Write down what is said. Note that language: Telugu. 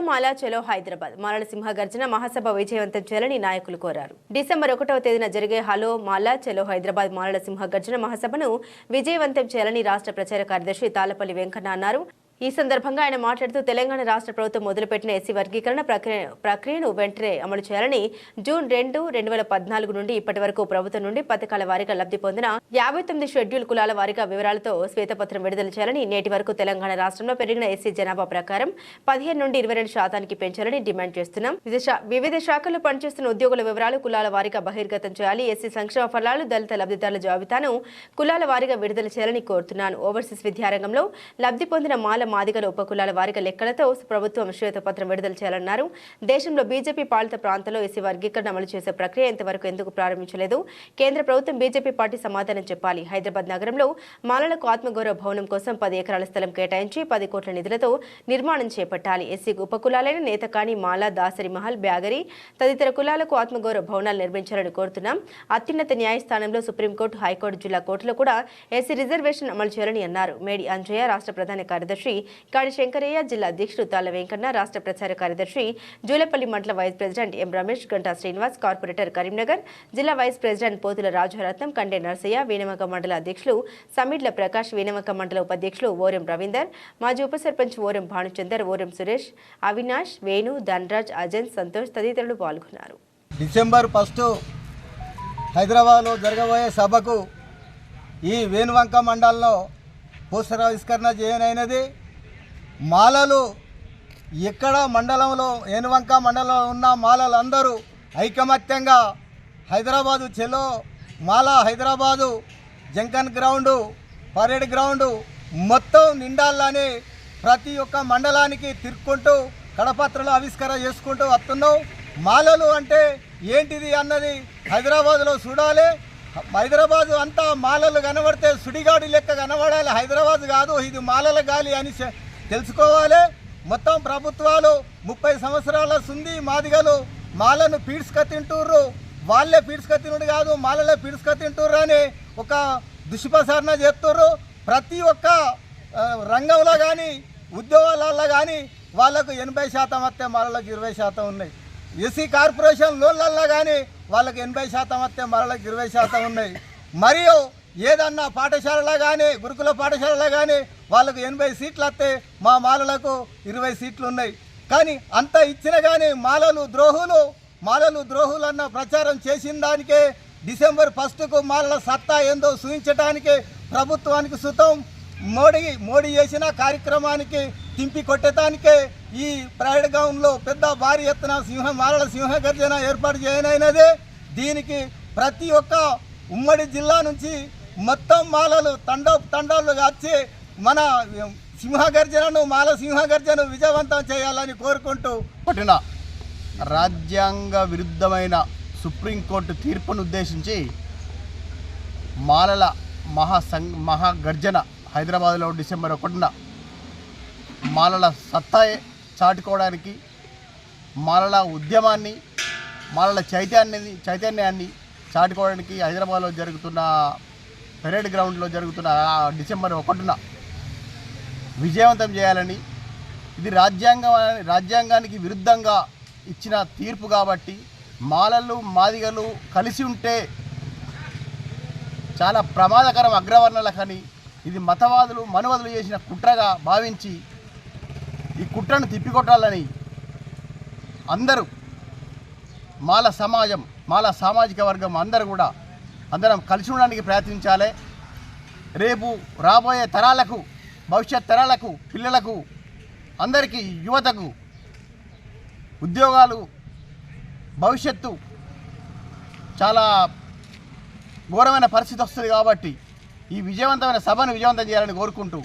మాలా చలో హైదరాబాద్ మాలల సింహ గర్జన మహాసభ విజయవంతం చేయాలని నాయకులు కోరారు. డిసెంబర్ 1వ తేదీన జరిగే హలో మాలా చలో హైదరాబాద్ మాలల సింహ గర్జన మహాసభను విజయవంతం చేయాలని రాష్ట్ర ప్రచార కార్యదర్శి తాళ్లపల్లి వెంకన్న అన్నారు. ఈ సందర్భంగా ఆయన మాట్లాడుతూ తెలంగాణ రాష్ట్ర ప్రభుత్వం మొదలుపెట్టిన ఎస్సీ వర్గీకరణ ప్రక్రియను వెంటనే అమలు చేయాలని జూన్ 2, 2014 నుండి ఇప్పటి వరకు ప్రభుత్వం నుండి పథకాల వారీగా లబ్ధి పొందిన 59 షెడ్యూల్ కులాల వారీగా వివరాలతో శ్వేతపత్రం విడుదల చేయాలని, నేటి వరకు తెలంగాణ రాష్ట్రంలో పెరిగిన ఎస్సీ జనాభా ప్రకారం 15 నుండి 22% పెంచాలని డిమాండ్ చేస్తున్నాం. వివిధ శాఖల్లో పనిచేస్తున్న ఉద్యోగుల వివరాలు కులాల వారీగా బహిర్గతం చేయాలి. ఎస్సీ సంక్షేమ ఫలాలు దళిత లబ్ధిదారుల జాబితాను కులాల వారీగా విడుదల చేయాలని కోరుతున్నాను. ఓవర్సీస్ విద్యారంగంలో లబ్ధి పొందిన మాల మాదిగల ఉపకులాల వారిగా లెక్కలతో ప్రభుత్వం శ్వేతపత్రం విడుదల చేయాలన్నారు. దేశంలో బీజేపీ పాలిత ప్రాంతాల్లో ఎస్సీ వర్గీకరణ అమలు చేసే ప్రక్రియ ఇంతవరకు ఎందుకు ప్రారంభించలేదు? కేంద్ర ప్రభుత్వం బీజేపీ పార్టీ సమాధానం చెప్పాలి. హైదరాబాద్ నగరంలో మాలలకు ఆత్మగౌరవ భవనం కోసం 10 ఎకరాల స్థలం కేటాయించి 10 కోట్ల నిధులతో నిర్మాణం చేపట్టాలి. ఎస్సీ ఉపకులాలైన నేతకాని, మాల, దాసరి మహల్, బ్యాగరి తదితర కులాలకు ఆత్మగౌరవ భవనాలు నిర్మించాలని కోరుతున్నాం. అత్యున్నత న్యాయస్థానంలో సుప్రీంకోర్టు, హైకోర్టు, జిల్లా కోర్టులో కూడా ఎస్సీ రిజర్వేషన్ అమలు చేయాలని అన్నారు. మేడి అంజయ్య రాష్ట్ర ప్రధాన కార్యదర్శి, కాడి శంకరయ్య జిల్లా అధ్యక్షుడు తాళ్ల వెంకన్న, రాష్ట్ర ప్రచార కార్యదర్శి జూలపల్లి మండల vice president M Ramesh, Ganta Srinivas, corporator Karimnagar జిల్లా వైస్ ప్రెసిడెంట్ పోతుల రాజారత్నం, కండే నర్సయ్య, వీణమక మండల అధ్యక్షులు సమిడ్ల ప్రకాష్, వీణమక మండల ఉపాధ్యక్షులు ఓరం రవీందర్, మాజీ ఉప సర్పంచ్ ఓరం భానుచందర్, ఓరం సురేష్, అవినాష్, వేణు, ధనరాజ్, అజన్, సంతోష్ తదితరులు పాల్గొన్నారు. డిసెంబర్ 1 హైదరాబాద్లో జరగబోయే సభకు ఈ వేణువంక మండలంలో పోస్టర్ ఆవిష్కరణ చేయనైనది. మాలలు ఎక్కడ మండలంలో వేణువంక మండలంలో ఉన్న మాలలందరూ ఐకమత్యంగా హైదరాబాదు చెలో మాలా Hyderabad junction ground, parade ground మొత్తం నిండాలని ప్రతి ఒక్క మండలానికి తిరుక్కుంటూ కడపత్రలు ఆవిష్కరణ చేసుకుంటూ వస్తున్నాం. మాలలు అంటే ఏంటిది అన్నది హైదరాబాదులో చూడాలి. హైదరాబాదు అంతా మాలలు కనబడితే సుడిగాడి లెక్క కనబడాలి. హైదరాబాద్ కాదు, ఇది మాలల గాలి అని తెలుసుకోవాలి. మొత్తం ప్రభుత్వాలు 30 సంవత్సరాల సుంది మాదిగలు మాలను పీడ్స్క తింటుర్రు. వాళ్ళే పీడ్స్క తినుడు కాదు, మాలలే పీడ్స్క తింటుర్రు అని ఒక దుష్ప్రచారణ చేస్తుర్రు. ప్రతి ఒక్క రంగంలో కానీ ఉద్యోగాలలో కానీ వాళ్ళకు 80% వస్తే మాలలకు 20% ఉన్నాయి. ఎస్సీ కార్పొరేషన్ లోన్లల్లో కానీ వాళ్ళకి 80% వస్తే మాలలకు 20% ఉన్నాయి. మరియు ఏదన్నా పాఠశాలలో కానీ గురుకుల పాఠశాలలో కానీ వాళ్ళకు 80 సీట్లు వస్తే మా మాలలకు 20 సీట్లు ఉన్నాయి. కానీ అంత ఇచ్చిన కానీ మాలలు ద్రోహులు అన్న ప్రచారం చేసిన దానికే డిసెంబర్ 1కు మాలల సత్తా ఏందో చూపించడానికి ప్రభుత్వానికి సుతం మోడీ చేసిన కార్యక్రమానికి తింపి కొట్టడానికే ఈ ప్రైడ్ గ్రౌండ్లో పెద్ద భారీ ఎత్తున మాలల సింహ గర్జన ఏర్పాటు చేయనైనదే. దీనికి ప్రతి ఒక్క ఉమ్మడి జిల్లా నుంచి మొత్తం మాలలు తండాలు వచ్చి మన సింహగర్జనను మాల సింహగర్జను విజయవంతం చేయాలని కోరుకుంటూ పట్టిన రాజ్యాంగ విరుద్ధమైన సుప్రీంకోర్టు తీర్పును ఉద్దేశించి మాలల మహాగర్జన హైదరాబాద్లో డిసెంబర్ 1న మాలల సత్తా చాటుకోవడానికి, మాలల ఉద్యమాన్ని, మాలల చైతన్యాన్ని చాటుకోవడానికి హైదరాబాద్లో జరుగుతున్న పెరేడ్ గ్రౌండ్లో జరుగుతున్న డిసెంబర్ 1న విజయవంతం చేయాలని, ఇది రాజ్యాంగానికి విరుద్ధంగా ఇచ్చిన తీర్పు కాబట్టి మాలలు మాదిగలు కలిసి ఉంటే చాలా ప్రమాదకరం అగ్రవర్ణాలకని, ఇది మనువాదులు చేసిన కుట్రగా భావించి ఈ కుట్రను తిప్పికొట్టాలని అందరూ మాల సామాజిక వర్గం అందరం కలిసి ఉండడానికి ప్రయత్నించాలి. రేపు రాబోయే తరాలకు, భవిష్యత్ తరాలకు, పిల్లలకు, అందరికీ, యువతకు ఉద్యోగాలు, భవిష్యత్తు చాలా ఘోరమైన పరిస్థితి వస్తుంది కాబట్టి ఈ విజయవంతమైన సభను విజయవంతం చేయాలని కోరుకుంటూ